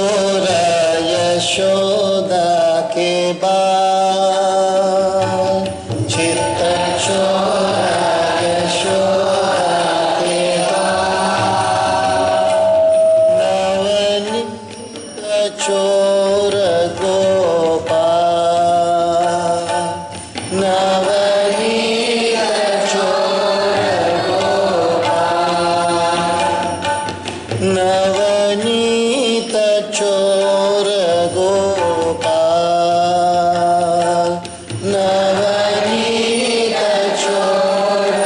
चोर यशोदा के बाल, चित्त चोर यशोदा के बाल, नवनीत चोर गोपाल, नवनीत चोर गोपाल, नवनीत चोर गोपाल, नवनीत चोर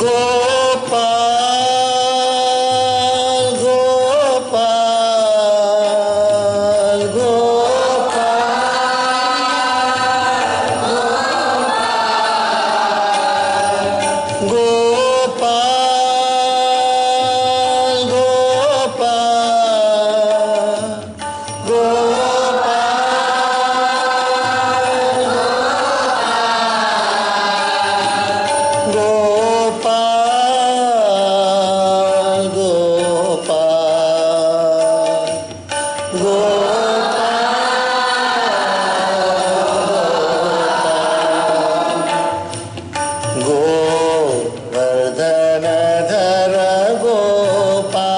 Gopal, Gopal, Gopal, Gopal, गोवर्धनधर Gopal,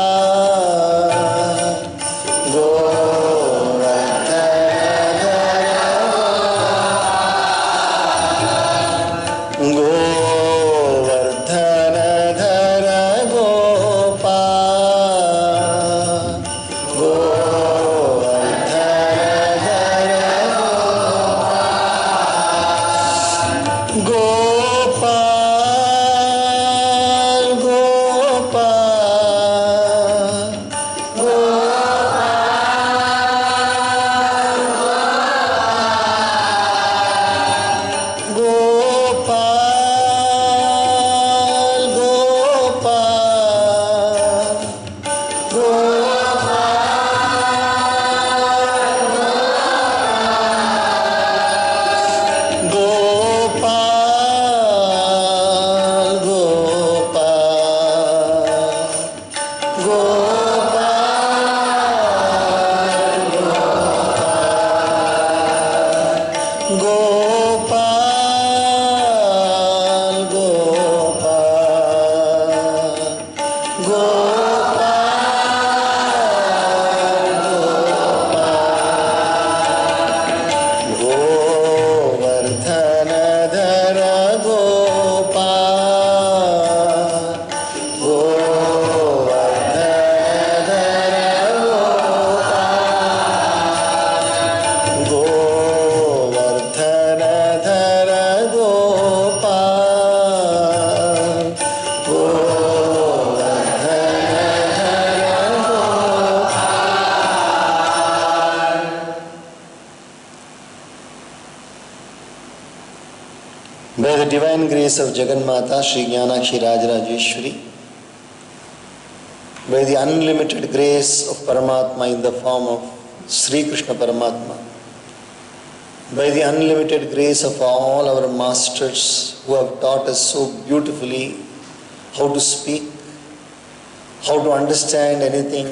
गोवर्धनधर Gopal, गोवर्धनधर Gopal, Gopal, गोवर्धनधर Gopal, गोवर्धनधर Gopal, गोवर्धनधर Gopal, गोवर्धनधर Gopal. By the divine grace of Jagannatha Sri Jnanakshi Rajarajeshwari, by the unlimited grace of Paramatma in the form of Sri Krishna Paramatma, by the unlimited grace of all our masters who have taught us so beautifully how to speak, how to understand anything,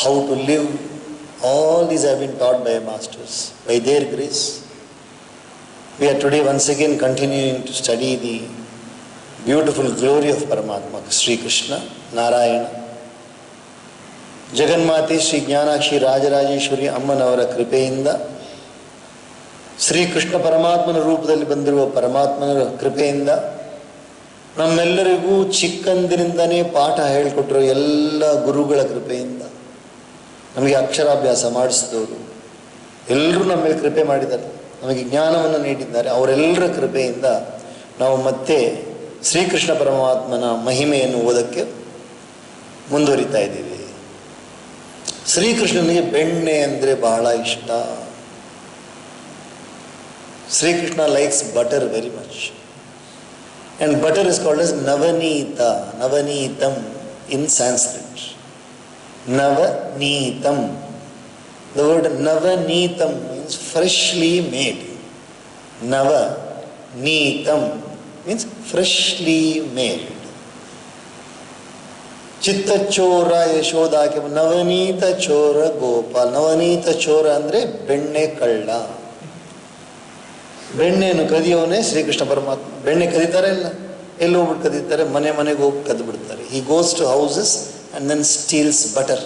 how to live, all these have been taught by masters. By their grace, we are today once again continuing to study the beautiful glory of Paramatma, Sri Krishna, Narayana. Jagannate Sri Jnanakshi Rajarajeshwari Ammanavara Kripeinda, Sri Krishna Paramatmana ರೂಪದಲ್ಲಿ ಬಂದಿರುವ ಪರಮಾತ್ಮನ ಕೃಪೆಯಿಂದ ನಮ್ಮೆಲ್ಲರಿಗೂ ಚಿಕ್ಕಂದಿನಿಂದನೇ ಪಾಠ ಹೇಳಿಕೊಟ್ಟಿರೋ ಎಲ್ಲ ಗುರುಗಳ ಕೃಪೆಯಿಂದ ನಮಗೆ ಅಕ್ಷರಾಭ್ಯಾಸ ಮಾಡಿಸಿದವರು ಎಲ್ಲರೂ ನಮ್ಮ ಮೇಲೆ ಕೃಪೆ ಮಾಡಿದ್ದಾರೆ, ನಮಗೆ ಜ್ಞಾನವನ್ನು ನೀಡಿದ್ದಾರೆ. ಅವರೆಲ್ಲರ ಕೃಪೆಯಿಂದ ನಾವು ಮತ್ತೆ ಶ್ರೀಕೃಷ್ಣ ಪರಮಾತ್ಮನ ಮಹಿಮೆಯನ್ನು ಓದಕ್ಕೆ ಮುಂದುವರಿತಾ ಇದ್ದೀವಿ. ಶ್ರೀಕೃಷ್ಣನಿಗೆ ಬೆಣ್ಣೆ ಅಂದರೆ ಬಹಳ ಇಷ್ಟ. Shrikrishna likes butter very much. And butter is called as Navanita, Navanitam in Sanskrit. Navanitam. The word Navanitam means freshly made. Navanitam means freshly made. ಚಿತ್ತಚೋರ ಯಶೋದಾಕೆ, ನವನೀತ ಚೋರ ಗೋಪಾಲ್. ನವನೀತ ಚೋರ ಅಂದರೆ ಬೆಣ್ಣೆ ಕಳ್ಳ. ಬೆಣ್ಣೆಯನ್ನು ಕದಿಯೋನೇ ಶ್ರೀಕೃಷ್ಣ ಪರಮಾತ್ಮ. ಬೆಣ್ಣೆ ಕದೀತಾರೆ ಇಲ್ಲ, ಎಲ್ಲಿ ಹೋಗ್ಬಿಟ್ಟು ಕದೀತಾರೆ? ಮನೆ ಮನೆಗೆ ಹೋಗಿ ಕದ್ದು ಬಿಡ್ತಾರೆ. He goes to houses and then steals butter.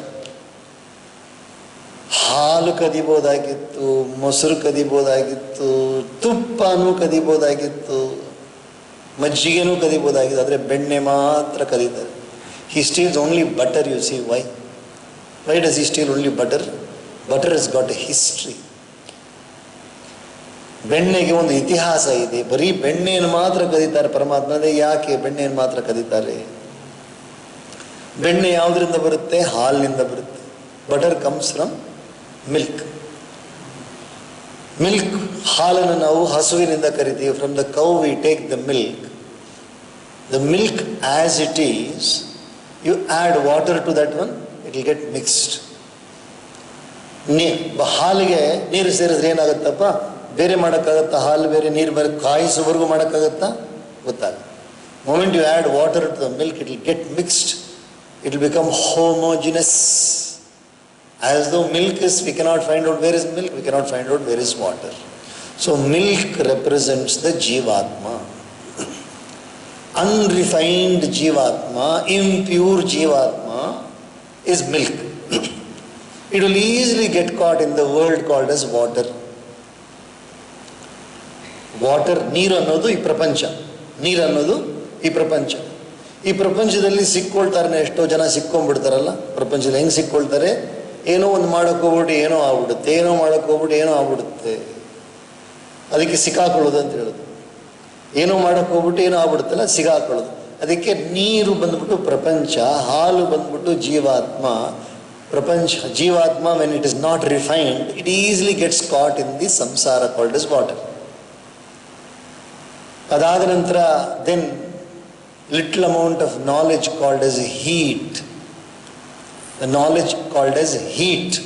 ಹಾಲು ಕದಿಬೋದಾಗಿತ್ತು, ಮೊಸರು ಕದಿಬೋದಾಗಿತ್ತು, ತುಪ್ಪನೂ ಕದಿಬೋದಾಗಿತ್ತು, ಮಜ್ಜಿಗೆನೂ ಕದಿಬೋದಾಗಿತ್ತು, ಆದರೆ ಬೆಣ್ಣೆ ಮಾತ್ರ ಕದೀತಾರೆ. He steals only butter, you see. Why? Why does he steal only butter? Butter has got a history. ಬೆಣ್ಣೆಗೆ ಒಂದು ಇತಿಹಾಸ ಇದೆ. ಬರೀ ಬೆಣ್ಣೆಯನ್ನು ಮಾತ್ರ ಕದೀತಾರೆ ಪರಮಾತ್ಮ. ಅದೇ ಯಾಕೆ ಬೆಣ್ಣೆಯನ್ನು ಮಾತ್ರ ಕದೀತಾರೆ? ಬೆಣ್ಣೆ ಯಾವುದರಿಂದ ಬರುತ್ತೆ? ಹಾಲಿನಿಂದ ಬರುತ್ತೆ. Butter comes from milk. Milk, ಹಾಲನ್ನು ನಾವು ಹಸುವಿನಿಂದ ಕರಿತೀವಿ. From the cow we take the milk. The milk as it is, you add water to that one, it will get mixed. ಹಾಲಿಗೆ ನೀರು ಸೇರಿದ್ರೆ ಏನಾಗುತ್ತಪ್ಪ? ಬೇರೆ ಮಾಡೋಕ್ಕಾಗತ್ತಾ? ಹಾಲು ಬೇರೆ ನೀರು ಬೇರೆ ಕಾಯಿಸೋವರೆಗೂ ಮಾಡೋಕ್ಕಾಗತ್ತಾ? ಗೊತ್ತಾಗಲ್ಲ. Moment you add water to the milk, it will get mixed, it will become homogeneous. As though milk is, we cannot find out where is milk, we cannot find out where is water. So milk represents the Jivatma. Unrefined Jivatma, impure Jivatma is milk. It will easily get caught in the world called as water. Water, ನೀರು ಅನ್ನೋದು ಈ ಪ್ರಪಂಚ. ನೀರು ಅನ್ನೋದು ಈ ಪ್ರಪಂಚ. ಈ ಪ್ರಪಂಚದಲ್ಲಿ ಸಿಕ್ಕೊಳ್ತಾರೆ. ಎಷ್ಟೋ ಜನ ಸಿಕ್ಕೊಂಡ್ಬಿಡ್ತಾರಲ್ಲ ಪ್ರಪಂಚದಲ್ಲಿ. ಹೆಂಗೆ ಸಿಕ್ಕೊಳ್ತಾರೆ? ಏನೋ ಒಂದು ಮಾಡೋಕ್ಕೆ ಹೋಗ್ಬಿಟ್ಟು ಏನೋ ಆಗ್ಬಿಡುತ್ತೆ, ಏನೋ ಮಾಡೋಕ್ಕೆ ಹೋಗ್ಬಿಟ್ಟು ಏನೋ ಆಗ್ಬಿಡುತ್ತೆ. ಅದಕ್ಕೆ ಸಿಕ್ಕಾಕೊಳ್ಳೋದು ಅಂತ ಹೇಳೋದು. ಏನೋ ಮಾಡೋಕ್ಕೆ ಹೋಗ್ಬಿಟ್ಟು ಏನೋ ಆಗ್ಬಿಡುತ್ತಲ್ಲ, ಸಿಗಾಕೊಳ್ಳೋದು. ಅದಕ್ಕೆ ನೀರು ಬಂದ್ಬಿಟ್ಟು ಪ್ರಪಂಚ, ಹಾಲು ಬಂದ್ಬಿಟ್ಟು ಜೀವಾತ್ಮ. ಪ್ರಪಂಚ ಜೀವಾತ್ಮ, when it is not refined, it easily gets caught in the samsara called is water. ಅದಾದ ನಂತರ then little amount of knowledge called as heat. The knowledge called as heat.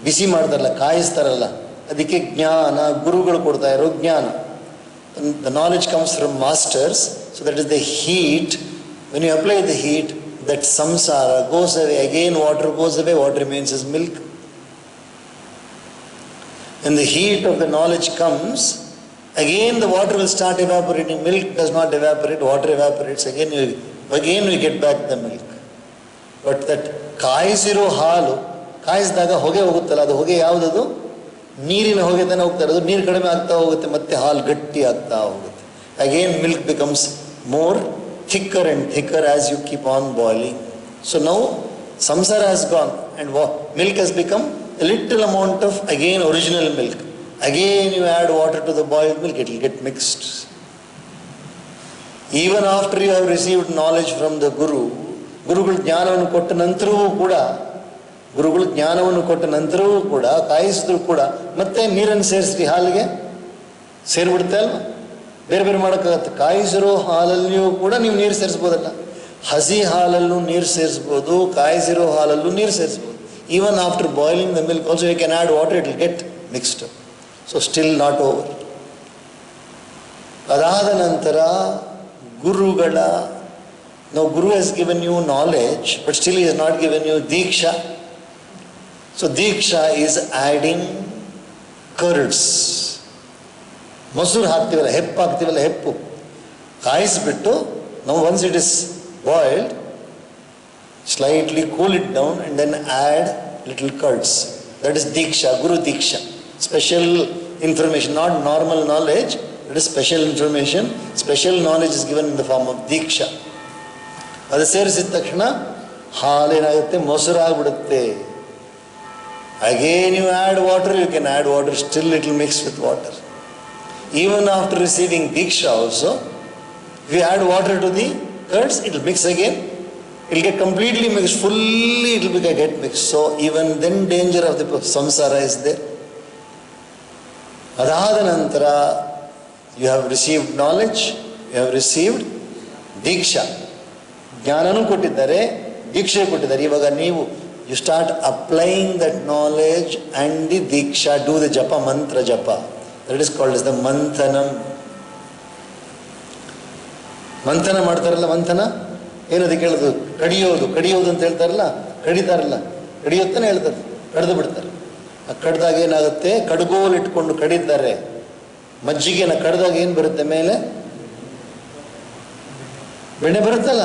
ಬಿಸಿ ಮಾಡ್ತಾರಲ್ಲ, ಕಾಯಿಸ್ತಾರಲ್ಲ, ಅದಕ್ಕೆ ಜ್ಞಾನ. ಗುರುಗಳು ಕೊಡ್ತಾ ಇರೋ ಜ್ಞಾನ. The knowledge comes from masters, so that is the heat. When you apply the heat, that samsara goes away. Again water goes away, what remains is milk. When the heat of the knowledge comes, again the water will start evaporating. Milk does not evaporate, water evaporates. Again we get back the milk. But that ಕಾಯಿಸಿರೋ ಹಾಲು ಕಾಯಿಸಿದಾಗ ಹೊಗೆ ಹೋಗುತ್ತಲ್ಲ, ಅದು ಹೊಗೆ ಯಾವುದದು? ನೀರಿನ ಹೊಗೆ ತಾನೇ ಹೋಗ್ತಾ ಇರೋದು. ನೀರು ಕಡಿಮೆ ಆಗ್ತಾ ಹೋಗುತ್ತೆ, ಮತ್ತೆ ಹಾಲು ಗಟ್ಟಿ ಆಗ್ತಾ ಹೋಗುತ್ತೆ. Again milk becomes more thicker and thicker as you keep on boiling. So now samsara has gone and milk has become a little amount of again original milk. Again you add water to the boiled milk, it will get mixed. Even after you have received knowledge from the guru, ಗುರುಗಳು ಜ್ಞಾನವನ್ನು ಕೊಟ್ಟ ನಂತರವೂ ಕೂಡ ಕಾಯಿಸಿದ್ರು ಕೂಡ ಮತ್ತೆ ನೀರನ್ನು ಸೇರಿಸ್ರಿ, ಹಾಲಿಗೆ ಸೇರಿಬಿಡುತ್ತೆ ಅಲ್ವ? ಬೇರೆ ಬೇರೆ ಮಾಡೋಕ್ಕಾಗತ್ತೆ. ಕಾಯಿಸಿರೋ ಹಾಲಲ್ಲಿಯೂ ಕೂಡ ನೀವು ನೀರು ಸೇರಿಸ್ಬೋದಲ್ಲ. ಹಸಿ ಹಾಲಲ್ಲೂ ನೀರು ಸೇರಿಸ್ಬೋದು, ಕಾಯಿಸಿರೋ ಹಾಲಲ್ಲೂ ನೀರು ಸೇರಿಸ್ಬೋದು. Even after boiling the milk also you can add water, it will get mixed. So still not over. ಅದಾದ ನಂತರ ಗುರುಗಳ, now Guru has given you knowledge, but still he has not given you Diksha. So Diksha is adding curds. ಮೊಸರು ಹಾಕ್ತೀವಲ್ಲ, ಹೆಪ್ಪು ಹಾಕ್ತೀವಲ್ಲ, ಹೆಪ್ಪು ಕಾಯಿಸ್ಬಿಟ್ಟು ನಾವು once it is boiled, slightly cool it down and then add little curds. That is Diksha, Guru Diksha. Special information, not normal knowledge. It is special information. Special knowledge is given in the form of Diksha. ಅದು ಸೇರಿಸಿದ ತಕ್ಷಣ ಹಾಲೇನಾಗುತ್ತೆ? ಮೊಸರು ಆಗಿಬಿಡುತ್ತೆ. Again you add water, you can add water, still it will mix with water. Even after receiving diksha also, if you add water to the curds, it will mix again. It will get completely mixed, fully it will get mixed. So even then danger of the samsara is there. ಅದಾದ ನಂತರ you have received knowledge, you have received ದೀಕ್ಷಾ. ಜ್ಞಾನನೂ ಕೊಟ್ಟಿದ್ದಾರೆ, ದೀಕ್ಷೆ ಕೊಟ್ಟಿದ್ದಾರೆ. ಇವಾಗ ನೀವು you start applying that knowledge and the diksha. Do the japa, mantra japa. That is called is the manthanam. ಮಂಥನ ಮಾಡ್ತಾರಲ್ಲ, ಮಂಥನ ಏನದಕ್ಕೆ ಹೇಳೋದು? ಕಡಿಯೋದು ಅಂತ ಹೇಳ್ತಾರಲ್ಲ, ಕಡಿತಾರಲ್ಲ, ಕಡಿಯೋತ್ತಾನೆ ಹೇಳ್ತಾರೆ, ಕಡ್ದು ಬಿಡ್ತಾರೆ. ಆ ಕಡ್ದಾಗ ಏನಾಗುತ್ತೆ? ಕಡ್ಗೋಲು ಇಟ್ಕೊಂಡು ಕಡಿತಾರೆ. ಮಜ್ಜಿಗೆನ ಕಡ್ದಾಗ ಏನು ಬರುತ್ತೆ ಮೇಲೆ? ಬೆಣ್ಣೆ ಬರುತ್ತಲ್ಲ.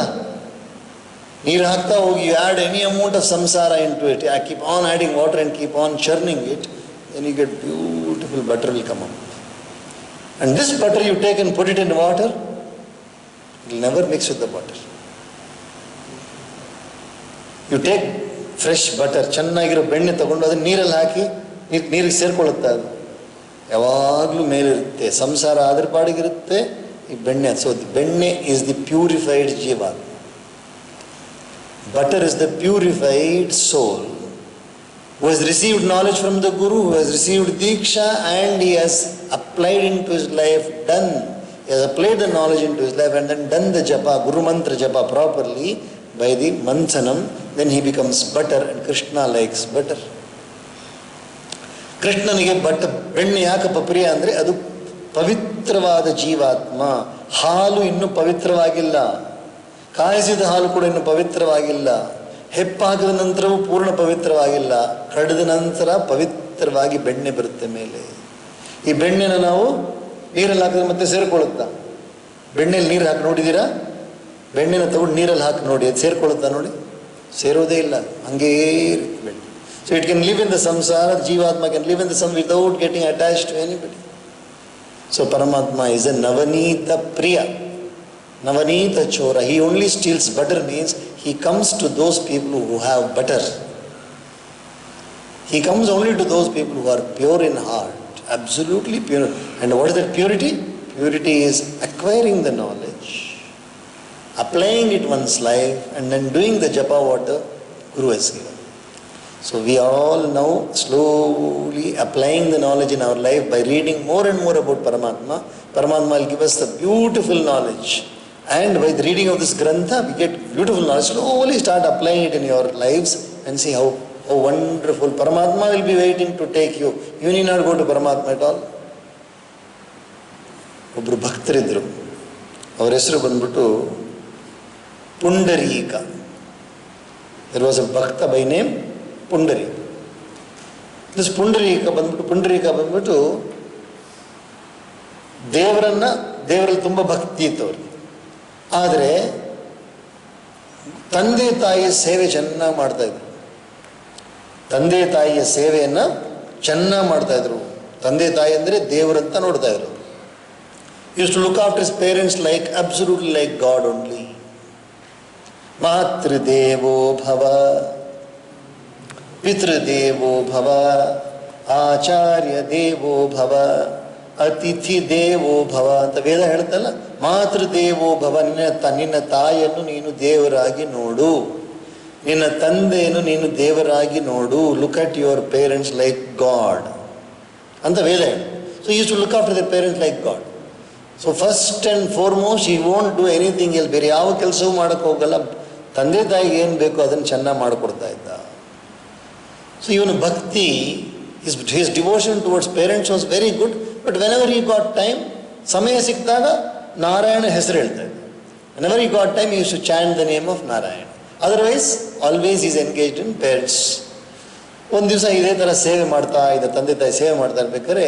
ನೀರು ಹಾಕ್ತಾ ಹೋಗಿ, you add any amount of samsara into it, keep on adding water and keep on churning it, then you get beautiful butter will come up. And this butter you take and put it in water, it will never mix with the butter. You take fresh butter, ಚೆನ್ನಾಗಿರೋ ಬೆಣ್ಣೆ ತಗೊಂಡು ಅದನ್ನ ನೀರಲ್ಲಿ ಹಾಕಿ ನೀರಿಗೆ ಸೇರ್ಕೊಳ್ಳುತ್ತೆ. ಅದು ಯಾವಾಗಲೂ ಮೇಲಿರುತ್ತೆ. ಸಂಸಾರ ಅದ್ರ ಪಾಡಿಗಿರುತ್ತೆ, ಈ ಬೆಣ್ಣೆ. So benne is the purified jeeva. Butter is the purified soul who has received knowledge from the Guru, who has received Diksha, and he has applied into his life, he has applied the knowledge into his life and then done the japa, Guru Mantra japa properly by the manthanam, then he becomes butter, and Krishna likes butter. ಕೃಷ್ಣನಿಗೆ ಬೆಣ್ಣೆ ಯಾಕಪ್ಪ ಪ್ರಿಯ ಅಂದರೆ ಅದು ಪವಿತ್ರವಾದ ಜೀವಾತ್ಮ. ಹಾಲು ಇನ್ನೂ ಪವಿತ್ರವಾಗಿಲ್ಲ, ಕಾಯಿಸಿದ ಹಾಲು ಕೂಡ ಇನ್ನೂ ಪವಿತ್ರವಾಗಿಲ್ಲ, ಹೆಪ್ಪಾಕಿದ ನಂತರವೂ ಪೂರ್ಣ ಪವಿತ್ರವಾಗಿಲ್ಲ, ಕಡಿದ ನಂತರ ಪವಿತ್ರವಾಗಿ ಬೆಣ್ಣೆ ಬರುತ್ತೆ ಮೇಲೆ. ಈ ಬೆಣ್ಣೆನ ನಾವು ನೀರಲ್ಲಿ ಹಾಕಿದ್ರೆ ಮತ್ತೆ ಸೇರ್ಕೊಳ್ಳುತ್ತಾ? ಬೆಣ್ಣೆಯಲ್ಲಿ ನೀರು ಹಾಕಿ ನೋಡಿದ್ದೀರಾ? ಬೆಣ್ಣೆನ ತಗೊಂಡು ನೀರಲ್ಲಿ ಹಾಕಿ ನೋಡಿ, ಅದು ಸೇರ್ಕೊಳ್ಳುತ್ತಾ ನೋಡಿ? ಸೇರೋದೇ ಇಲ್ಲ, ಹಂಗೇ ಇರುತ್ತೆ ಬೆಣ್ಣೆ. So it can live in the samsara. Jivatma can live in the ಸಮ್ without getting attached to anybody. So paramatma is a navaneeta priya, navaneeta chora. He only steals butter means he comes to those people who have butter. He comes only to those people who are pure in heart, absolutely pure. And what is that purity? Purity is acquiring the knowledge, applying it one's life, and then doing the japa water Guru has given. So we are all now slowly applying the knowledge in our life by reading more and more about Paramatma. Paramatma will give us the beautiful knowledge. And by the reading of this grantha, we get beautiful knowledge. Slowly start applying it in your lives and see how wonderful. Paramatma will be waiting to take you. You need not go to Paramatma at all. ಒಬ್ಬರು ಭಕ್ತರಿದ್ದರು, ಅವರ ಹೆಸರು ಬಂದ್ಬಿಟ್ಟು ಪುಂಡರೀಕ. There was a bhakta by name Pundarika. This Pundarika ಬಂದ್ಬಿಟ್ಟು ದೇವರಲ್ಲಿ ತುಂಬ ಭಕ್ತಿ ಇತ್ತು ಅವ್ರಿಗೆ. ಆದರೆ ತಂದೆ ತಾಯಿಯ ಸೇವೆ ಚೆನ್ನಾಗಿ ಮಾಡ್ತಾಯಿದ್ರು. ತಂದೆ ತಾಯಿಯ ಸೇವೆಯನ್ನು ಚೆನ್ನಾಗಿ ಮಾಡ್ತಾಯಿದ್ರು. ತಂದೆ ತಾಯಿ ಅಂದರೆ ದೇವರಂತ ನೋಡ್ತಾಯಿದ್ರು. Use to look after his parents like absolutely like God only. ಮಾತೃದೇವೋ ಭವ, ಪಿತೃದೇವೋ ಭವ, ಆಚಾರ್ಯ ದೇವೋ ಭವ, ಅತಿಥಿ ದೇವೋ ಭವ ಅಂತ ವೇದ ಹೇಳ್ತಲ್ಲ. ಮಾತೃದೇವೋ ಭವ, ನಿನ್ನ ತಾಯಿಯನ್ನು ನೀನು ದೇವರಾಗಿ ನೋಡು, ನಿನ್ನ ತಂದೆಯನ್ನು ನೀನು ದೇವರಾಗಿ ನೋಡು. Look at your parents like God ಅಂತ ವೇದ ಹೇಳಿ. So use to look after the parents like God. So first and foremost he won't do anything else. ಬೇರೆ ಯಾವ ಕೆಲಸವೂ ಮಾಡೋಕ್ಕೆ ಹೋಗಲ್ಲ. ತಂದೆ ತಾಯಿಗೆ ಏನು ಬೇಕೋ ಅದನ್ನು ಚೆನ್ನಾಗಿ ಮಾಡಿಕೊಡ್ತಾ ಇದ್ದ. ಸೊ ಇವನು ಭಕ್ತಿ, his devotion towards parents was very good. But whenever he got time, ಸಮಯ ಸಿಕ್ಕಿದಾಗ ನಾರಾಯಣ ಹೆಸರು ಹೇಳ್ತಾ ಇದ್ದ. Whenever he got time, he used to chant the name of Narayana. Otherwise, always he is engaged in parents. ಒಂದು ದಿವಸ ಇದೇ ಥರ ಸೇವೆ ಮಾಡ್ತಾ ಇದ್ದ, ತಂದೆ ತಾಯಿ ಸೇವೆ ಮಾಡ್ತಾ ಇರ್ಬೇಕಾದ್ರೆ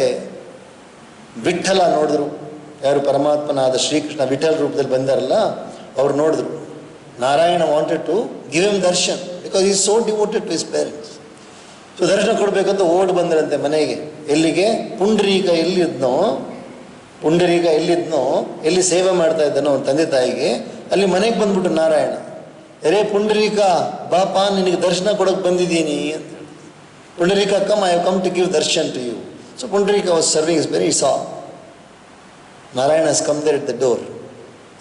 ವಿಠಲ ನೋಡಿದ್ರು. ಯಾರು? ಪರಮಾತ್ಮನಾದ ಶ್ರೀಕೃಷ್ಣ ವಿಠಲ ರೂಪದಲ್ಲಿ ಬಂದಾರಲ್ಲ, ಅವ್ರು ನೋಡಿದ್ರು. Narayana wanted to give him darshan because he is so devoted to his parents. So ದರ್ಶನ ಕೊಡಬೇಕಂತ ಓಡಿ ಬಂದ್ರಂತೆ ಮನೆಗೆ. ಎಲ್ಲಿಗೆ? ಪುಂಡರೀಕ ಎಲ್ಲಿದ್ನೋ, ಎಲ್ಲಿ ಸೇವೆ ಮಾಡ್ತಾ ಇದ್ದಾನೋ ಅವ್ನ ತಂದೆ ತಾಯಿಗೆ, ಅಲ್ಲಿ ಮನೆಗೆ ಬಂದ್ಬಿಟ್ಟು ನಾರಾಯಣ, ಅರೇ ಪುಂಡರೀಕ ಬಾಪಾ, ನಿನಗೆ ದರ್ಶನ ಕೊಡೋಕೆ ಬಂದಿದ್ದೀನಿ ಅಂತ ಹೇಳಿ. Pundarika, come, I have come to give darshan to you. So Pundarika was serving is very ಸಾ Narayana has come there at the door.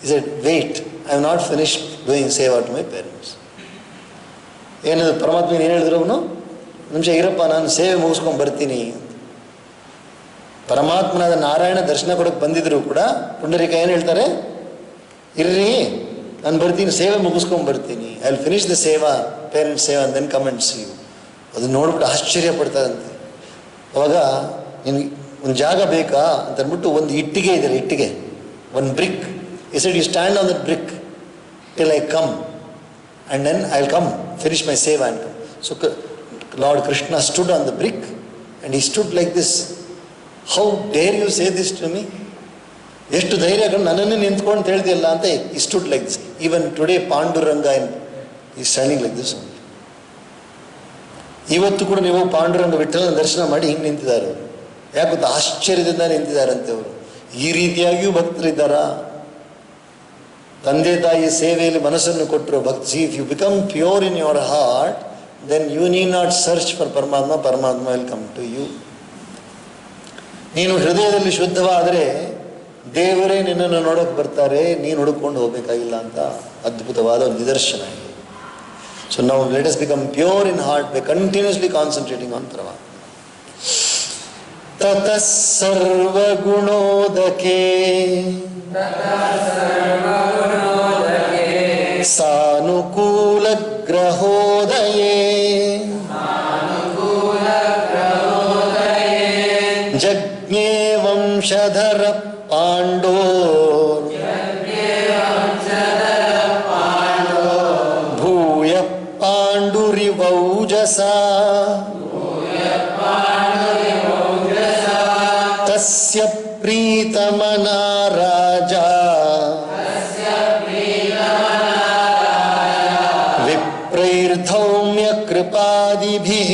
He said, wait, I have not finished doing seva to my parents. ಏನದು ಪರಮಾತ್ಮ ಏನು ಹೇಳಿದ್ರು ಅವನು? ನಿಮಿಷ ಇರಪ್ಪ, ನಾನು ಸೇವೆ ಮುಗಿಸ್ಕೊಂಡು ಬರ್ತೀನಿ. ಪರಮಾತ್ಮನಾದ ನಾರಾಯಣ ದರ್ಶನ ಕೊಡೋಕೆ ಬಂದಿದ್ರು ಕೂಡ ಪುಂಡರೀಕ ಏನು ಹೇಳ್ತಾರೆ? ಇರ್ರಿ, ನಾನು ಬರ್ತೀನಿ, ಸೇವೆ ಮುಗಿಸ್ಕೊಂಡು ಬರ್ತೀನಿ. I will finish the seva, parents seva, and then come and see you. ಅದು ನೋಡ್ಬಿಟ್ಟು ಆಶ್ಚರ್ಯ ಪಡ್ತಾರಂತೆ. ಅವಾಗ ನಿನಗೆ ಒಂದು ಜಾಗ ಬೇಕಾ ಅಂತ ಅಂದ್ಬಿಟ್ಟು ಒಂದು ಇಟ್ಟಿಗೆ ಇದೆಯಲ್ಲ, ಇಟ್ಟಿಗೆ, ಒಂದು ಬ್ರಿಕ್. ಈ side you stand on that brick. till I come, and then I'll come, finish my seva and come. So Lord Krishna stood on the brick and he stood like this. How dare you say this to me? ಎಷ್ಟು ಧೈರ್ಯ ನನ್ನನ್ನು ನಿಂತ್ಕೊಂಡು ಹೇಳ್ತಿಲ್ಲ ಅಂತ he stood like this. Even today Panduranga is standing like this only. ಇವತ್ತು ಕೂಡ ನೀವು ಪಾಂಡುರಂಗ ವಿಠಲನ ದರ್ಶನ ಮಾಡಿ ಹಿಂಗೆ ನಿಂತಿದ್ದಾರೆ ಅವರು. ಯಾಕೆ ಆಶ್ಚರ್ಯದಿಂದ ನಿಂತಿದ್ದಾರಂತೆ ಅವರು. ಈ ರೀತಿಯಾಗಿಯೂ ಭಕ್ತರಿದ್ದಾರಾ? ತಂದೆ ತಾಯಿ ಸೇವೆಯಲ್ಲಿ ಮನಸ್ಸನ್ನು ಕೊಟ್ಟರು ಭಕ್ತಿ. If you become pure in your heart, then you need not search for Paramatma, Paramatma will come to you. ನೀನು ಹೃದಯದಲ್ಲಿ ಶುದ್ಧವಾದರೆ ದೇವರೇ ನಿನ್ನನ್ನು ನೋಡೋಕೆ ಬರ್ತಾರೆ, ನೀನು ಹುಡುಕೊಂಡು ಹೋಗಬೇಕಾಗಿಲ್ಲ ಅಂತ ಅದ್ಭುತವಾದ ಒಂದು ನಿದರ್ಶನ. So now let us become pure in heart by continuously concentrating on Parama. Tata sarva gunodake sanukula grahodaye jagne vamshadhara pando तस्य प्रीतमना राजा विप्रैर्धौम्य कृपादिभिः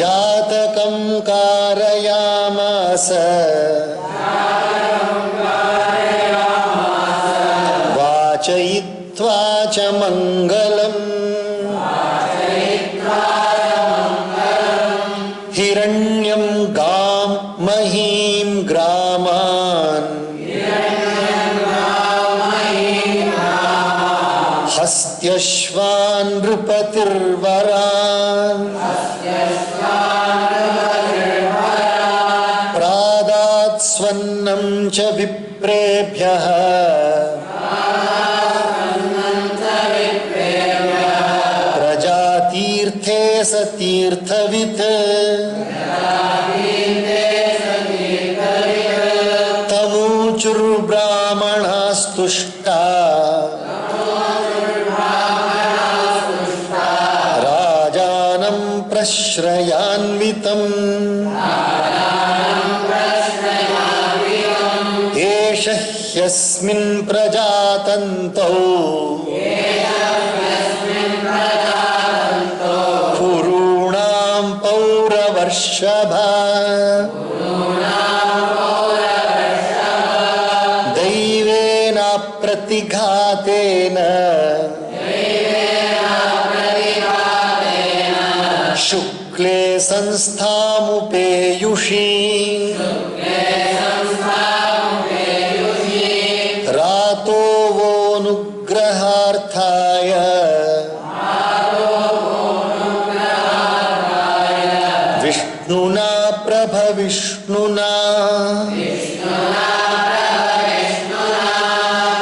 जातकं कारयामास वाचयित्वा च मङ्गलम् हिरण्यं गां महीं ग्रामान् हस्त्यश्वान् नृपतिर्वरान् प्रादात् स्वन्नं च विप्रेभ्यः प्रजातीर्थे स तीर्थवित् तमूचुर्ब्राह्मणास्तुष्टा राजानं प्रश्रयान्वितम् एष ह्यस्मिन् प्रजातन्तौ पुरूणां पौरवर्षभा दैवेन प्रतिघातेन शुक्ले संस्थामुपेयुषि रातो वोनुग्रहार्थाय विष्णुना प्रभविष्णुना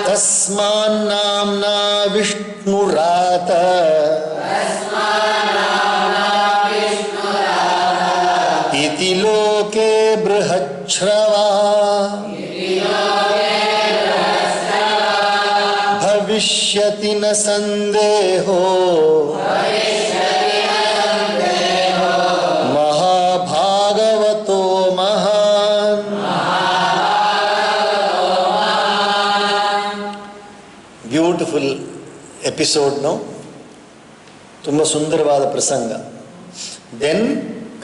तस्मान्नाम्ना विष्णुरात इति लोके बृहच्छ्रवा भविष्यति न संदेहो महाभागवतो महान्. Beautiful episode now. ತುಂಬಾ ಸುಂದರವಾದ ಪ್ರಸಂಗ. Then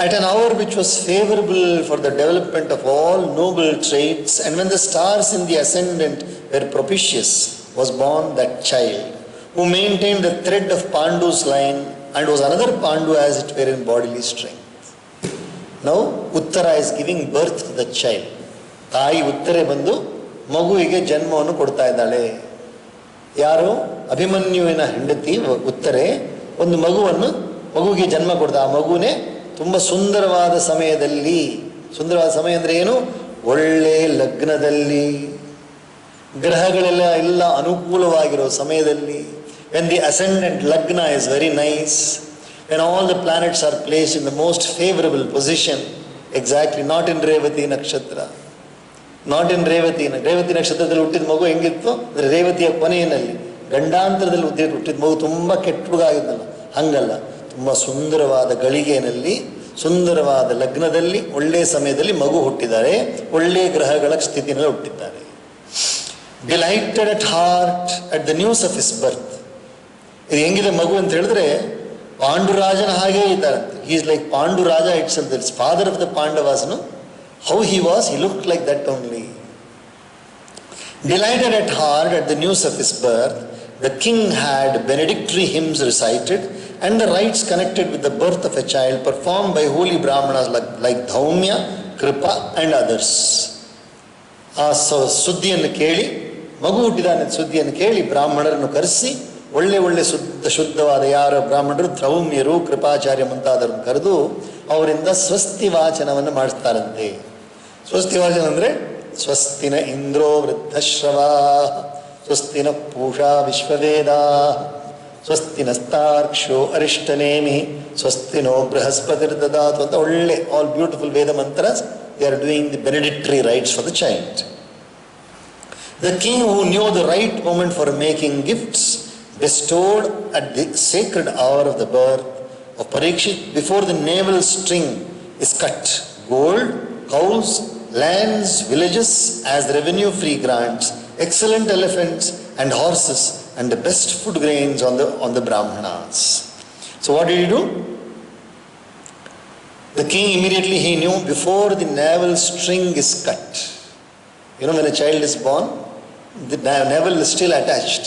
at an hour which was favorable for the development of all noble traits, and when the stars in the ascendant were propitious, was born that child who maintained the thread of Pandu's line and was another Pandu as it were in bodily strength. Now Uttara is giving birth to the child. ತಾಯಿ ಉತ್ತರೆ ಬಂದು ಮಗುವಿಗೆ ಜನ್ಮವನ್ನು ಕೊಡ್ತಾ ಇದ್ದಾಳೆ. ಯಾರು? ಅಭಿಮನ್ಯುವಿನ ಹೆಂಡತಿ ಉತ್ತರೆ ಒಂದು ಮಗುವಿಗೆ ಜನ್ಮ ಕೊಡ್ತಾ. ಆ ಮಗುನೇ ತುಂಬ ಸುಂದರವಾದ ಸಮಯದಲ್ಲಿ, ಸುಂದರವಾದ ಸಮಯ ಅಂದರೆ ಏನು? ಒಳ್ಳೆ ಲಗ್ನದಲ್ಲಿ, ಗ್ರಹಗಳೆಲ್ಲ ಅನುಕೂಲವಾಗಿರೋ ಸಮಯದಲ್ಲಿ. when the ascendant lagna is very nice, when all the planets are placed in the most favorable position, exactly not in Revati nakshatra, not in Revati. Revati ನಕ್ಷತ್ರದಲ್ಲಿ ಹುಟ್ಟಿದ ಮಗು ಹೆಂಗಿತ್ತು ಅಂದರೆ ರೇವತಿಯ ಕೊನೆಯಲ್ಲಿ ಗಂಡಾಂತರದಲ್ಲಿ ಹುಟ್ಟಿದ ಮಗು ತುಂಬ ಕೆಟ್ಟ ಹುಡುಗ ಆಗಿದ್ದಲ್ಲ, ಹಂಗಲ್ಲ. ತುಂಬ ಸುಂದರವಾದ ಗಳಿಗೆಯಲ್ಲಿ, ಸುಂದರವಾದ ಲಗ್ನದಲ್ಲಿ, ಒಳ್ಳೆಯ ಸಮಯದಲ್ಲಿ ಮಗು ಹುಟ್ಟಿದ್ದಾರೆ, ಒಳ್ಳೆಯ ಗ್ರಹಗಳ ಸ್ಥಿತಿನಲ್ಲಿ ಹುಟ್ಟಿದ್ದಾರೆ. Delighted at heart at the news of his birth. ಇದು ಹೆಂಗಿದೆ ಮಗು ಅಂತ ಹೇಳಿದ್ರೆ ಪಾಂಡುರಾಜನ ಹಾಗೇ ಇದ್ದಾರಂತೆ. He is like Panduraja it's this father of the ಪಾಂಡವಾಸ್ನು. How he was, he looked like that only. Delighted at heart at the news of his birth, the king had benedictory hymns recited and the rites connected with the birth of a child performed by holy brahmanas like Dhaumya, Kripa and others. ಆ ಸುದ್ದಿಯನ್ನು ಕೇಳಿ, ಮಗು ಹುಟ್ಟಿದಾನೆ ಸುದ್ದಿಯನ್ನು ಕೇಳಿ ಬ್ರಾಹ್ಮಣರನ್ನು ಕರೆಸಿ, ಒಳ್ಳೆ ಶುದ್ಧವಾದ ಯಾರ ಬ್ರಾಹ್ಮಣರು ಧೌಮ್ಯರು, ಕೃಪಾಚಾರ್ಯ ಮುಂತಾದರನ್ನು ಕರೆದು ಅವರಿಂದ ಸ್ವಸ್ತಿ ವಾಚನವನ್ನು ಮಾಡಿಸ್ತಾರಂತೆ. ಸ್ವಸ್ತಿ ವಾಚನ ಅಂದರೆ ಸ್ವಸ್ತಿನ ಇಂದ್ರೋ ವೃದ್ಧಶ್ರವಾ, ಸ್ವಸ್ತಿನ ಪೂಷಾ ವಿಶ್ವವೇದಾ, ಸ್ವಸ್ತಿನಸ್ತಾರ್ಕ್ಷೋ ಅರಿಷ್ಟನೇಮಿ, ಸ್ವಸ್ತಿನೋ ಬೃಹಸ್ಪತಿರ್ದದಾತು ಅಂತ ಒಳ್ಳೆ all beautiful Veda mantras. They are doing the benedictory rites for the child. The king, who knew the right moment for making gifts, bestowed at the sacred hour of the birth of Parikshit, before the navel string is cut, gold, cows, lands, villages as revenue-free grants, excellent elephants and horses, and the best food grains on the brahmanas. So what did he do? The king immediately, he knew before the navel string is cut. You know, when a child is born, the navel is still attached.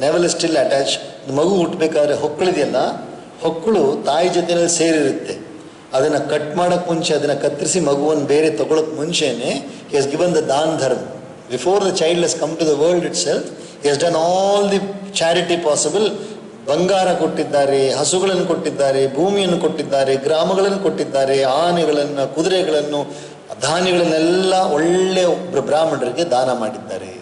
Navel is still attached. ಮಗು ಹುಟ್ಟಬೇಕಾದ್ರೆ ಹೊಕ್ಕಳಿದೆಯಲ್ಲ, ಹೊಕ್ಕಳು ತಾಯಿ ಜೊತೆಯಲ್ಲಿ ಸೇರಿರುತ್ತೆ. ಅದನ್ನು cut ಮಾಡೋಕ್ಕೆ ಮುಂಚೆ, ಅದನ್ನು ಕತ್ತರಿಸಿ ಮಗುವನ್ನು ಬೇರೆ ತಗೊಳ್ಳೋಕ್ಕೆ ಮುಂಚೆನೇ he has given the daan dharma. Before the child has come to the world itself, he has done all the charity possible. ಬಂಗಾರ ಕೊಟ್ಟಿದ್ದಾರೆ, ಹಸುಗಳನ್ನು ಕೊಟ್ಟಿದ್ದಾರೆ, ಭೂಮಿಯನ್ನು ಕೊಟ್ಟಿದ್ದಾರೆ, ಗ್ರಾಮಗಳನ್ನು ಕೊಟ್ಟಿದ್ದಾರೆ, ಆನೆಗಳನ್ನು, ಕುದುರೆಗಳನ್ನು, ಧಾನ್ಯಗಳನ್ನೆಲ್ಲ ಒಳ್ಳೆಯ ಬ್ರಾಹ್ಮಣರಿಗೆ ದಾನ ಮಾಡಿದ್ದಾರೆ.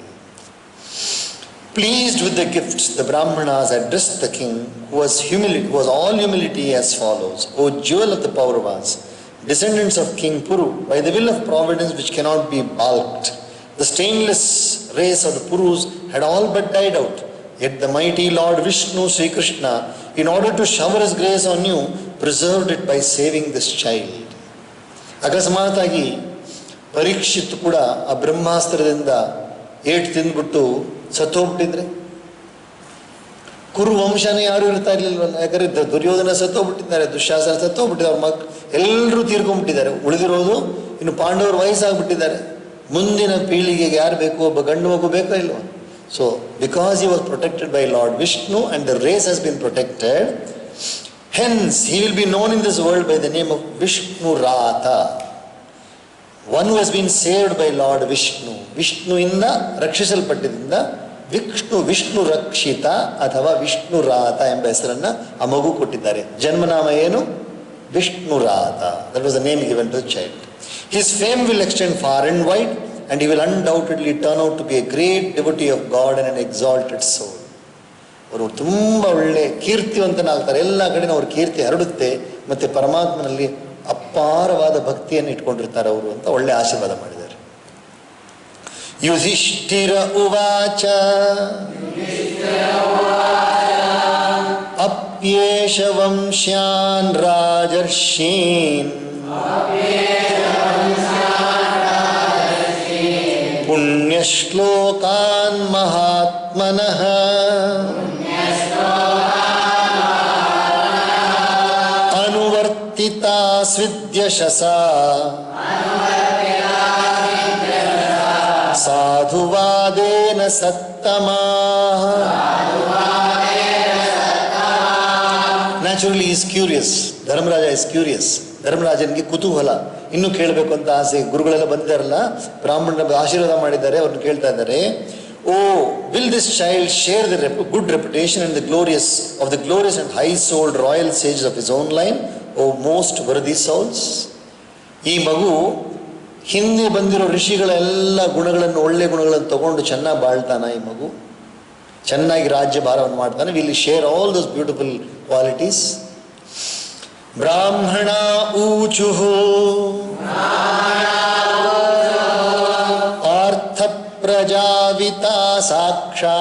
Pleased with the gifts, the Brahmanas addressed the king, who was all humility, as follows: O jewel of the Pauravas, descendants of King Puru, by the will of providence which cannot be balked, the stainless race of the Purus had all but died out. Yet the mighty Lord Vishnu, Sri Krishna, in order to shower his grace on you, preserved it by saving this child. ಅಕಸ್ಮಾತಾಗಿ ಪರೀಕ್ಷಿತ್ ಕೂಡ ಆ ಬ್ರಹ್ಮಾಸ್ತ್ರದಿಂದ ಏಟು ತಿಂದ್ಬಿಟ್ಟು ಸತ್ತೋಗ್ಬಿಟ್ಟಿದ್ರೆ, ಕುರುವಂಶನೇ ಯಾರು ಇರ್ತಾ ಇರ್ಲಿಲ್ವಲ್ಲ. ಯಾಕಂದ್ರೆ ದುರ್ಯೋಧನ ಸತ್ತೋಗ್ಬಿಟ್ಟಿದ್ದಾರೆ, ದುಶ್ಯಾಸನ ಸತ್ತೋಗ್ಬಿಟ್ಟಿದ್ದಾರೆ, ಅವ್ರ ಎಲ್ಲರೂ ತೀರ್ಕೊಂಡ್ಬಿಟ್ಟಿದ್ದಾರೆ. ಉಳಿದಿರೋದು ಇನ್ನು ಪಾಂಡವರು ವಯಸ್ಸಾಗ್ಬಿಟ್ಟಿದ್ದಾರೆ. ಮುಂದಿನ ಪೀಳಿಗೆಗೆ ಯಾರು ಬೇಕು? ಒಬ್ಬ ಗಂಡು ಮಗು ಬೇಕೋ ಇಲ್ವ? So because he was protected by Lord Vishnu and the race has been protected, hence he will be known in this world by the name of Vishnu Rata, one who has been saved by Lord Vishnu. ವಿಷ್ಣುವಿಂದ ರಕ್ಷಿಸಲ್ಪಟ್ಟಿದ್ದರಿಂದ ವಿಷ್ಣು ರಕ್ಷಿತ ಅಥವಾ ವಿಷ್ಣು ರಾತ ಎಂಬ ಹೆಸರನ್ನು ಆ ಮಗು ಕೊಟ್ಟಿದ್ದಾರೆ. ಜನ್ಮನಾಮ ಏನು? Vishnurata. That was the name given to the child. His fame will extend far and wide and he will undoubtedly turn out to be a great devotee of God and an exalted soul. ಅವರು ತುಂಬ ಒಳ್ಳೆ ಕೀರ್ತಿವಂತನಾಗ್ತಾರೆ. ಎಲ್ಲ ಕಡೆನೂ ಅವ್ರ ಕೀರ್ತಿ ಹರಡುತ್ತೆ. ಮತ್ತು ಪರಮಾತ್ಮನಲ್ಲಿ ಅಪಾರವಾದ ಭಕ್ತಿಯನ್ನು ಇಟ್ಕೊಂಡಿರ್ತಾರೆ ಅವರು ಅಂತ ಒಳ್ಳೆ ಆಶೀರ್ವಾದ ಮಾಡಿದ್ದಾರೆ. ಯುಧಿಷ್ಠಿರ ಉವಾಚ ಅಪ್ಯೇಷ ವಂಶ್ಯಾನ್ ರಾಜರ್ಷೀನ್ ಪುಣ್ಯಶ್ಲೋಕಾನ್ ಮಹಾತ್ಮನಃ ಅನುವರ್ತಿತಾ ಸ್ವಿದ್ಯಶಸಾ ಸಾಧುವಾದೇನ ಸತ್ತಮಾಃ. Naturally is curious. Dharmaraja is curious. ಧರ್ಮರಾಜನಿಗೆ ಕುತೂಹಲ, ಇನ್ನೂ ಕೇಳಬೇಕು ಅಂತ ಆಸೆ. ಗುರುಗಳೆಲ್ಲ ಬಂದಿದ್ದಾರಲ್ಲ, ಬ್ರಾಹ್ಮಣರ ಆಶೀರ್ವಾದ ಮಾಡಿದ್ದಾರೆ, ಅವ್ರನ್ನ ಕೇಳ್ತಾ ಇದ್ದಾರೆ, oh will this child share the good reputation and the glorious and high souled royal sages of his own line, oh most worthy souls. ಈ ಮಗು ಹಿಂದೆ ಬಂದಿರೋ ಋಷಿಗಳ ಎಲ್ಲ ಗುಣಗಳನ್ನು, ಒಳ್ಳೆ ಗುಣಗಳನ್ನು ತಗೊಂಡು ಚೆನ್ನಾಗಿ ಬಾಳ್ತಾನ. ಈ ಮಗು ಚೆನ್ನಾಗಿ ರಾಜ್ಯ ಭಾರವನ್ನು ಮಾಡ್ತಾನೆ. Will share all those beautiful qualities. ಬ್ರಾಹ್ಮಣ ಊಚುಃ ಸಾಕ್ಷಾ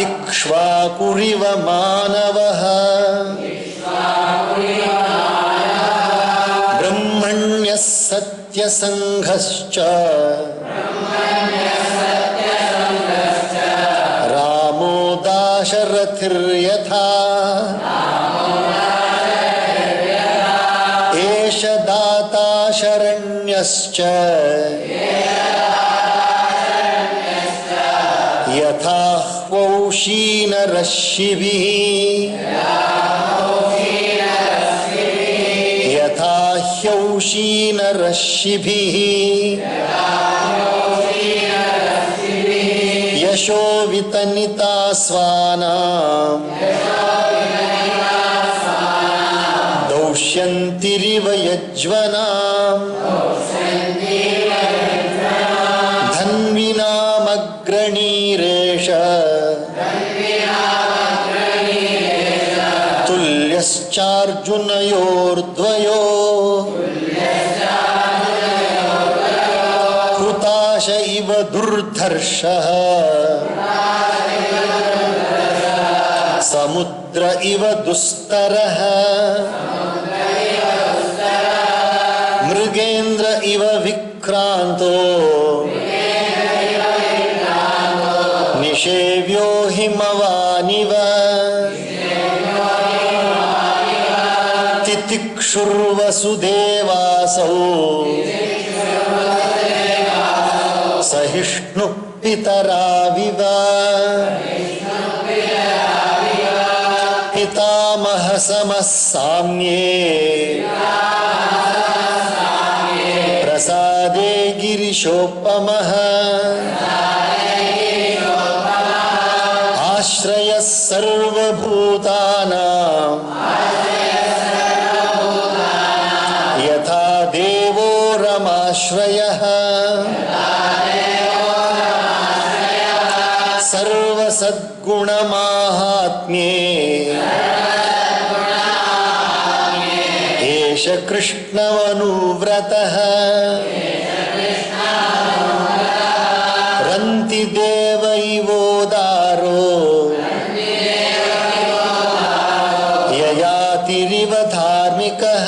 ಇಕ್ಷ್ವಾಕುರಿವ ಮಾನವಃ ಬ್ರಹ್ಮಣ್ಯಃ ಸತ್ಯಸಂಘಶ್ಚ ರಾಮೋ ದಾಶರಥಿರ್ಯಥಾ ಏಷ ದಾತಾ ಶರಣ್ಯಶ್ಚ ಯಥಾ ಹ್ವೌಷೀನರಶ್ಮಿಭಿಃ ಯಥಾ ಹ್ಯೌಷೀನರಶ್ಮಿಭಿಃ ಯಶೋ ವಿತನಿತಾ ಸ್ವಾನಾಂ ದೌಶ್ಯಂತಿರಿವ ಯಜ್ವನಾಂ ಧನ್ವಿನಾಮಗ್ರಣೀರೇಷ ತುಲ್ಯಶ್ಚಾರ್ಜುನಯೋರ್ದ್ವಯೋ ಹುತಾಶ ಇವ ದುರ್ಧರ್ಷಃ ಸಮುದ್ರ ಇವ ದುಸ್ತರಃ ಮೃಗೇಂದ್ರ ಇವ ವಿಕ್ರಾಂತೋ ನಿಷೇವ್ಯೋ ಹಿಮವಾನಿವ ತಿತಿಕ್ಷುರ್ವಸುದೇವಾಸೌ ಸಹಿಷ್ಣು ಪಿತರಾವಿವ ಪಿತಾಮಹ ಸಮಃ ಸಾಮ್ಯೇ ಪ್ರಸಾದೇ ಗಿರಿಶೋಪಮಃ ಆಶ್ರಯ ಸರ್ವಭೂತಾನಾಂ ಯಥಾ ದೇವೋ ರಮಾಶ್ರಯಃ ಸರ್ವಸದ್ಗುಣಮಾಹಾತ್ಮ್ಯೇ ಏಷ ಕೃಷ್ಣವನುವ್ರತಃ ರಂತಿ ದೇವೈವೋದಾರೋ ಯಯಾತಿರಿವ ಧಾರ್ಮಿಕಃ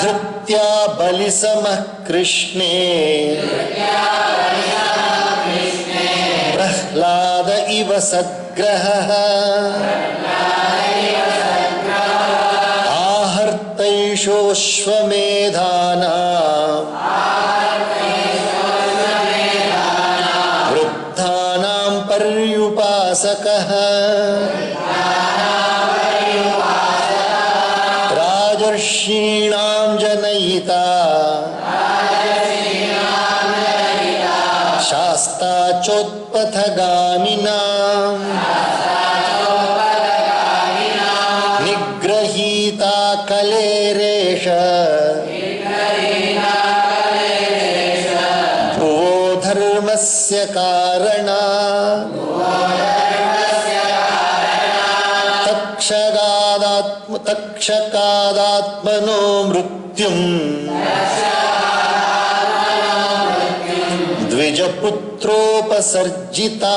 ಧೃತ್ಯಾ ಬಲಿಸಮಃ ಕೃಷ್ಣೇ ಪ್ರಹ್ಲಾದ ಇವ ಸದ್ಗ್ರಹಃ ಆಹರ್ತೈಷೋಶ್ವಮೇಧಾನಾಂ ವೃದ್ಧಾನಾಂ ಪರ್ಯುಪಾಸಕಃ ರಾಜರ್ಷೀಣಾಂ ಜನಯಿತಾ ಶಾಸ್ತಾ ಚೋತ್ಪಥಗಾಮಿನಾಂ ನಿಗ್ರಹೀತಾ ಕಲೇರೇಷ ಭುವೋ ಧರ್ಮಸ್ಯ ಕಾರಣ ತಕ್ಷಕಾದಾತ್ಮನೋ ಮೃತ್ಯುಂ ದ್ವಿಜಪುತ್ರೋಪಸರ್ಜಿತಾ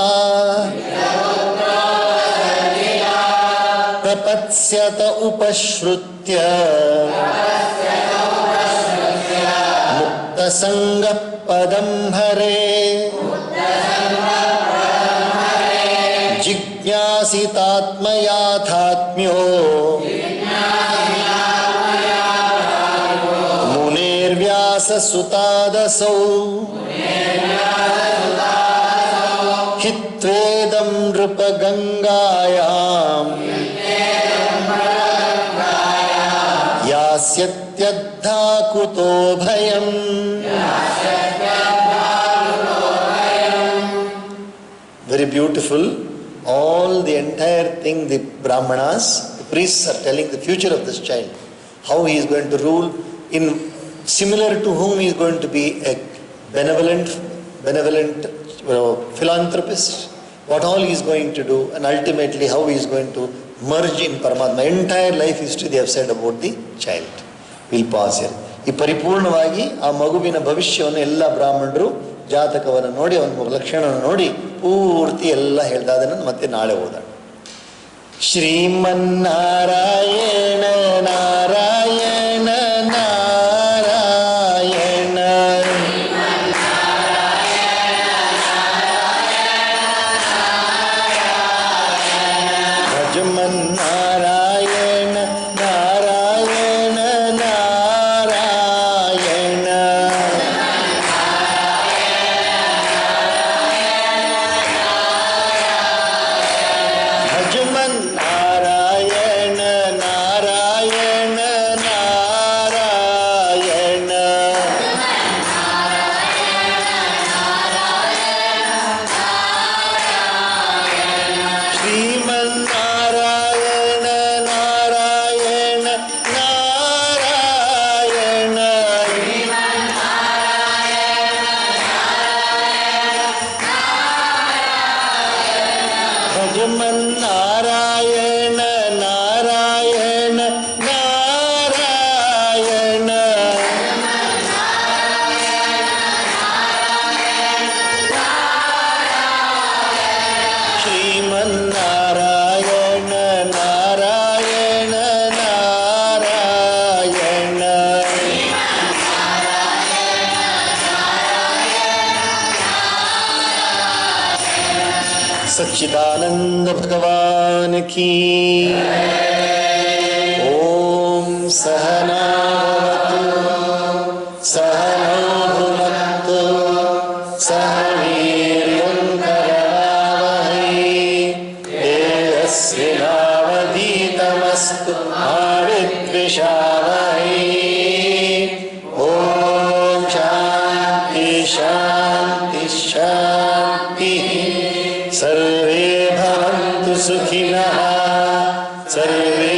ಪ್ರಪತ್ಸ್ಯತ ಉಪಶ್ರುತ್ಯ ಮುಕ್ತಸಂಗಃ ಪದಂ ಹರೇ ಜಿಜ್ಞಾಸಿತಾತ್ಮಯಾಥಾತ್ಮ್ಯೋ ಮುನೇರ್ವ್ಯಾಸಸುತಾದಸೌ ಹಿತ್ವೇದಂ ನೃಪಗಂಗಾಯಾಂ ಯಾಸ್ಯತ್ಯದ್ಧಾ ಕುತೋ ಭಯಂ. Very beautiful. All the entire thing, the Brahmanas, the priests are telling the future of this child. How he is going to rule, in similar to whom he is going to be a benevolent philanthropist, what all he is going to do, and ultimately how he is going to merge in Paramatma. Entire life history they have said about the child. Will pass here. ಈ ಪರಿಪೂರ್ಣವಾಗಿ ಆ ಮಗುವಿನ ಭವಿಷ್ಯವನ್ನು ಎಲ್ಲ ಬ್ರಾಹ್ಮಣರು ಜಾತಕವನ್ನು ನೋಡಿ ಅವನ ಲಕ್ಷಣವನ್ನು ನೋಡಿ ಪೂರ್ತಿ ಎಲ್ಲ ಹೇಳ್ದಾದನ್ನು ಮತ್ತೆ ನಾಳೆ ಓದೋಣ. ಶ್ರೀಮನ್ನಾರಾಯಣ ನಾರಾಯಣ ನಾರಾಯಣ ಭಜಮನ್ನಾರಾಯಣ ನಾರಾಯಣ ನಾರಾಯಣ ಭಜಮನ್ನಾರಾಯಣ ನಾರಾಯಣ ನಾರಾಯಣ ಶ್ರೀಮನ್ನಾರಾಯಣ ನಾರಾಯಣ ನಾರಾಯಣ ಭಜಮನ್ನಾರಾಯಣ ನಾರಾಯಣ ನಾರಾಯಣ ಶ್ರೀಮನ್ನಾರಾಯಣ ನಾರಾಯಣ ನಾರಾಯಣ सच्चिदानंद भगवान की ओम सहना भवतु सहनौ भुनक्तु सह वीर्यं करवावहै तेजस्विनावधीतमस्तु मा विद्विषावहै. ओम शांति शांति शांति. सर्वे भवन्तु सुखिनः सर्वे